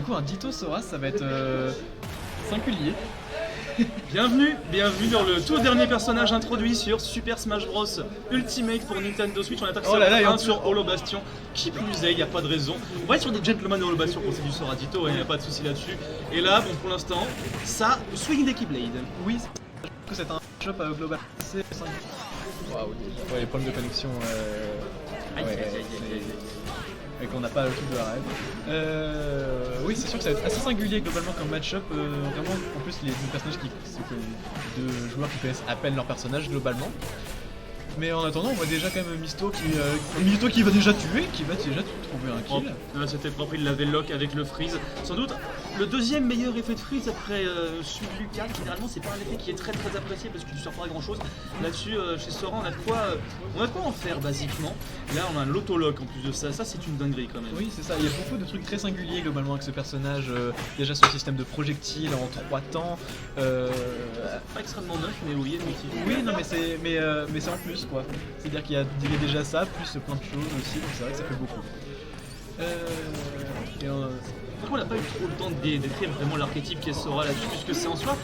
coup un Ditto Sora, ça va être singulier. Bienvenue dans le tout dernier personnage introduit sur Super Smash Bros Ultimate pour Nintendo Switch. On attaque sur Holo Bastion. Qui plus est, il n'y a pas de raison. On va être sur des gentlemen de Holo Bastion pour c'est du Sora Ditto, il n'y a pas de souci là-dessus. Et là, bon pour l'instant, ça swing des Keyblade. Oui, que c'est un shop global. C'est 5. Waouh, les problèmes de connexion. Et qu'on n'a pas le truc de la rêve. Oui, c'est sûr que ça va être assez singulier globalement comme match-up. Vraiment, en plus, les deux personnages deux joueurs qui connaissent à peine leur personnage globalement. Mais en attendant, on voit déjà quand même Misto qui va déjà tuer, qui va déjà trouver un kill. Là, c'était propre, il l'avait lock avec le freeze. Sans doute le deuxième meilleur effet de freeze après celui de Lucas. Généralement, c'est pas un effet qui est très apprécié parce que tu sors pas grand chose. Là-dessus, chez Sora, on a de quoi en faire basiquement. Là, on a un auto-lock en plus de ça. Ça, c'est une dinguerie quand même. Oui, c'est ça. Il y a beaucoup de trucs très singuliers globalement avec ce personnage. Déjà, son système de projectiles en 3 temps. Pas extrêmement neuf, mais oui, effectivement. Oui, non, mais c'est en plus. C'est-à-dire qu'il y a déjà ça, plus plein de choses aussi, donc c'est vrai que ça fait beaucoup. On n'a pas eu trop le temps de décrire vraiment l'archétype qu'est Sora là-dessus, puisque c'est en soi,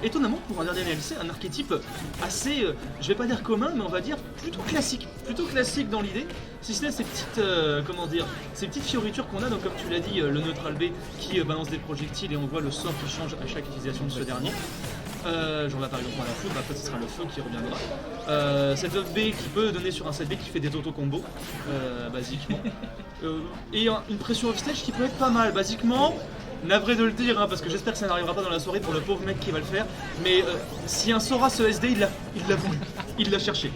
étonnamment pour un dernier DLC, un archétype assez, je vais pas dire commun, mais on va dire plutôt classique dans l'idée, si ce n'est ces petites fioritures qu'on a, donc comme tu l'as dit, le Neutral B qui balance des projectiles et on voit le sort qui change à chaque utilisation de ce dernier. J'en vois par exemple à la foudre, après ce sera le feu qui reviendra. Cette B qui peut donner sur un set B qui fait des auto-combos, basiquement. Et une pression off-stage qui peut être pas mal, basiquement. Navré de le dire, parce que j'espère que ça n'arrivera pas dans la soirée pour le pauvre mec qui va le faire. Mais si un Sora ce SD, il l'a voulu, il l'a cherché.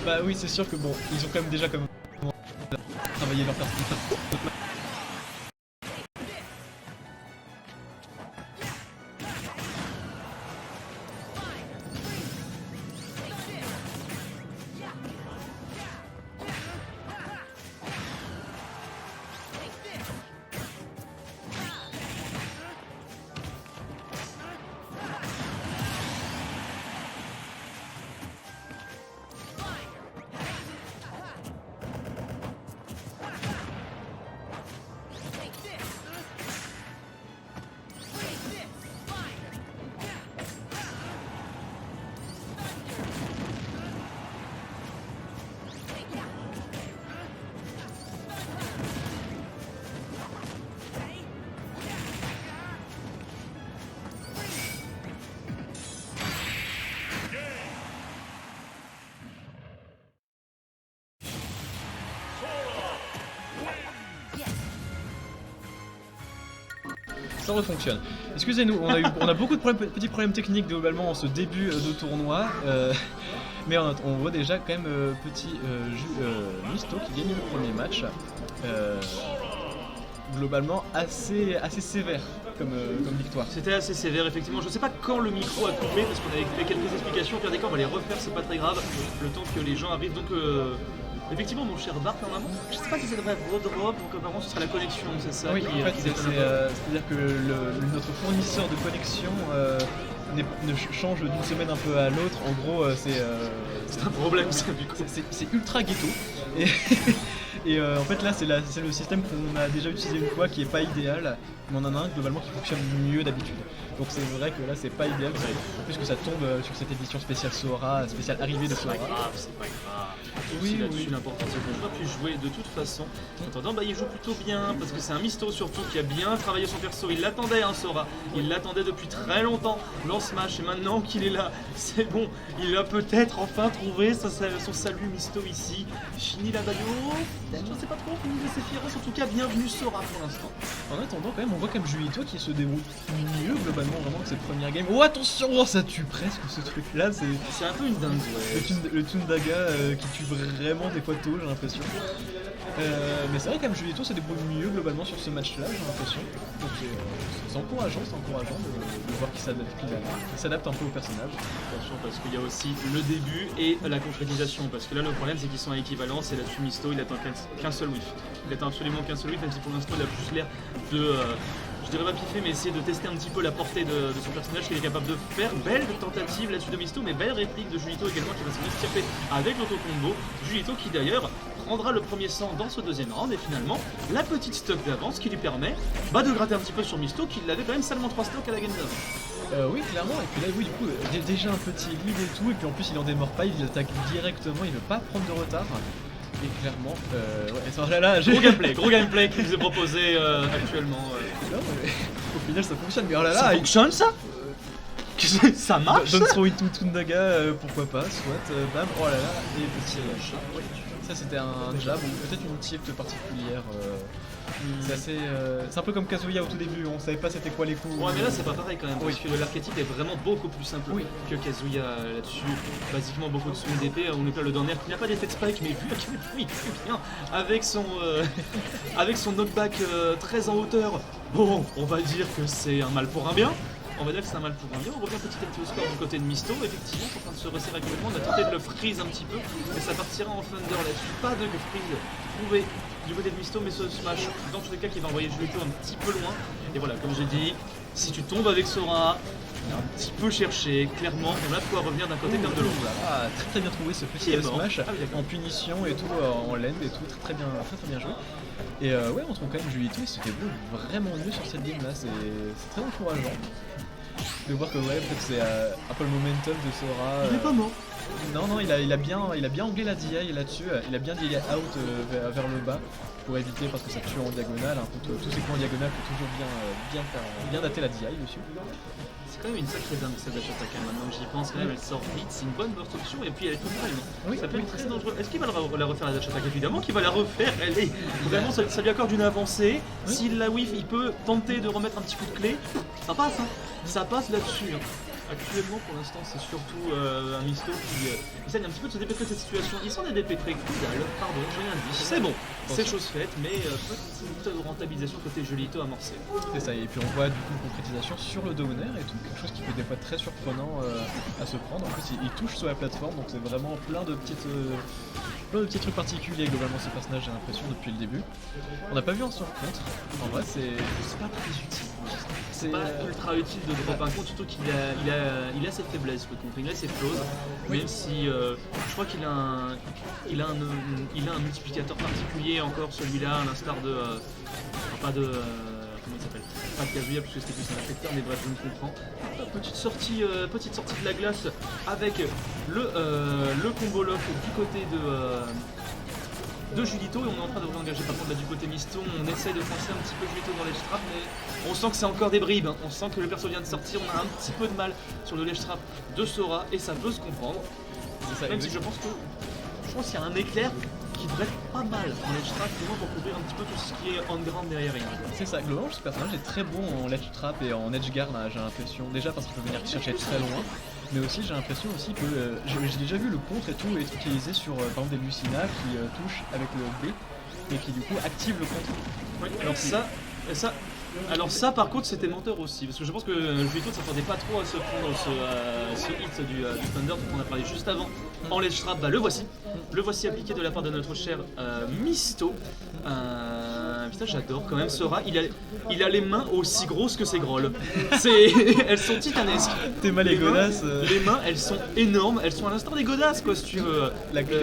Bah oui, c'est sûr que bon, ils ont quand même déjà travaillé leur personnage. Ça refonctionne. Excusez-nous, on a beaucoup de petits problèmes techniques globalement en ce début de tournoi, mais on voit déjà quand même Misto qui gagne le premier match. Globalement assez sévère comme victoire. C'était assez sévère effectivement, je ne sais pas quand le micro a coupé parce qu'on avait fait quelques explications, au pire des cas on va les refaire, c'est pas très grave, le temps que les gens arrivent. Donc effectivement mon cher Bart, normalement, je sais pas si ça devrait redrop ou apparemment ce sera la connexion, c'est ça? Oui, en fait c'est-à-dire que notre fournisseur de connexion ne change d'une semaine un peu à l'autre, en gros c'est un problème ça du coup. C'est ultra ghetto. Et en fait là c'est le système qu'on a déjà utilisé une fois qui est pas idéal, mais on en a un globalement qui fonctionne mieux d'habitude. Donc c'est vrai que là c'est pas idéal, puisque ça tombe sur cette édition spéciale Sora, spéciale arrivée de Sora. C'est pas grave. Oui, là-dessus l'important c'est qu'on doit plus jouer de toute façon. En attendant, il joue plutôt bien parce que c'est un Misto surtout qui a bien travaillé son perso. Il l'attendait Sora, il l'attendait depuis très longtemps dans Smash et maintenant qu'il est là, c'est bon, il a peut-être enfin trouvé son salut Misto ici. Fini la bagnole, je sais pas trop, fini de Sephiroth, en tout cas bienvenue Sora pour l'instant. En attendant quand même on voit comme Julito qui se débrouille mieux globalement vraiment que cette première game. Oh attention, ça tue presque ce truc là, c'est un peu une dingue. Ouais. Le Tundaga qui tue vraiment des fois tôt, j'ai l'impression. Mais c'est vrai quand même Julito se débrouille mieux globalement sur ce match là, j'ai l'impression. Donc c'est encourageant de voir qu'il s'adapte un peu au personnage. Attention parce qu'il y a aussi le début et la concrétisation, parce que là le problème c'est qu'ils sont à équivalence et là-dessus Misto il attend qu'un seul whiff. Il attend absolument qu'un seul whiff, même si pour l'instant il a plus l'air de... je dirais pas piffer, mais essayer de tester un petit peu la portée de son personnage qu'il est capable de faire. Belle tentative là-dessus de Misto, mais belle réplique de Julito également qui va se s'estirper avec l'auto-combo. Julito qui d'ailleurs prendra le premier sang dans ce deuxième round et finalement la petite stock d'avance qui lui permet de gratter un petit peu sur Misto qui l'avait quand même seulement 3 stocks à la game d'avant. Oui, clairement, et puis là, oui, du coup, déjà un petit lead et tout, et puis en plus, il en démord pas, il attaque directement, il veut pas prendre de retard. Et clairement, ouais, là, Gros gameplay qui nous est proposé actuellement. Non, mais, au final, ça fonctionne, mais oh là là, Ça fonctionne ça ça marche. Don't throw into Tundaga, pourquoi pas, soit, bam, oh là là, et petit ouais. Ça c'était un jab ou peut-être une tilt particulière. C'est un peu comme Kazuya au tout début, on savait pas c'était quoi les coups. Ouais mais là c'est pas pareil quand même, parce que l'archétype est vraiment beaucoup plus simple que Kazuya là-dessus. Basiquement beaucoup de swing d'épée, on est pas le dernier qui n'a pas d'effet de spike, mais vu à quel point il fait bien avec son knockback très en hauteur. Bon, on va dire que c'est un mal pour un bien. On va dire que c'est un mal pour un bien. On revient petit à petit au score du côté de Misto. Effectivement, en train de se resserrer actuellement. On a tenté de le freeze un petit peu, mais ça partira en thunder là-dessus. Pas de freeze trouvé du côté de Misto, mais ce smash, dans tous les cas, qui va envoyer Julito un petit peu loin. Et voilà, comme j'ai dit, si tu tombes avec Sora, un petit peu cherché, clairement, on a de quoi revenir d'un côté comme de l'autre. Ah, très bien trouvé ce petit smash en punition et tout, en land et tout, très bien joué. Et ouais, on trouve quand même Julito, il se fait vraiment mieux sur cette game là, c'est très encourageant de voir que ouais, peut-être c'est un peu le momentum de Sora. Il est pas mort. Non, il a bien anglais la DI là-dessus, il a bien DI out vers le bas pour éviter parce que ça tue en diagonale, hein, tous ces coups en diagonale faut toujours bien dater la DI dessus. C'est quand même une sacrée dingue cette dash attack, hein. Maintenant que j'y pense, quand même, elle sort vite, c'est une bonne burst option et puis elle est tout prime. Oui, ça peut être très dangereux. Est-ce qu'il va la refaire la dash attack? Évidemment qu'il va la refaire, elle est vraiment, ça lui accorde une avancée. Oui. S'il la whiff, il peut tenter de remettre un petit coup de clé. Ça passe, hein. Ça passe là-dessus. Hein. Actuellement, pour l'instant, c'est surtout un Misto qui essaie un petit peu de se dépêtrer de cette situation. Ils sont des dépêtrés, pardon, j'ai rien dit. C'est bon, c'est chose faite, mais petite rentabilisation côté Julito amorcée. C'est ça, et puis on voit du coup une concrétisation sur le downer et tout, quelque chose qui peut des fois être très surprenant à se prendre. En plus, il touche sur la plateforme, donc c'est vraiment plein de petits trucs particuliers globalement ce personnage, j'ai l'impression, depuis le début. On n'a pas vu en sur contre, en vrai c'est pas très utile. C'est pas ultra utile de drop un compte, surtout qu'il a ses faiblesses, le contre, il a ses flaws, même si je crois qu'il a un multiplicateur particulier encore, celui-là, à l'instar de... comment il s'appelle? Pas de Kazuya, puisque c'était plus un affecteur, mais bref, je me comprends. Petite sortie de la glace avec le combo lock du côté de Julito, et on est en train de réengager par contre là du côté Misto. On essaie de coincer un petit peu Julito dans l'edge trap, mais on sent que c'est encore des bribes, hein. On sent que le perso vient de sortir, on a un petit peu de mal sur le ledge trap de Sora et ça peut se comprendre. Ça, même si je pense qu'il y a un éclair qui devrait être pas mal en ledge trap pour couvrir un petit peu tout ce qui est on ground derrière. C'est ça, globalement ce personnage est très bon en ledge trap et en edge guard, j'ai l'impression, déjà parce qu'il peut venir chercher très loin. Mais aussi j'ai l'impression aussi que j'ai déjà vu le contre et tout être utilisé sur par exemple des Lucina qui touchent avec le B et qui du coup active le contre. Oui, alors ça par contre c'était menteur aussi, parce que je pense que Julito ne s'attendait pas trop à se prendre ce hit du Thunder dont on a parlé juste avant en ledge trap. Le voici appliqué de la part de notre cher Misto. Putain, j'adore quand même Sora, il a les mains aussi grosses que ses grolles. Elles sont titanesques. T'es mal les godasses. Les mains elles sont énormes, elles sont à l'instar des godasses quoi si tu veux. La clé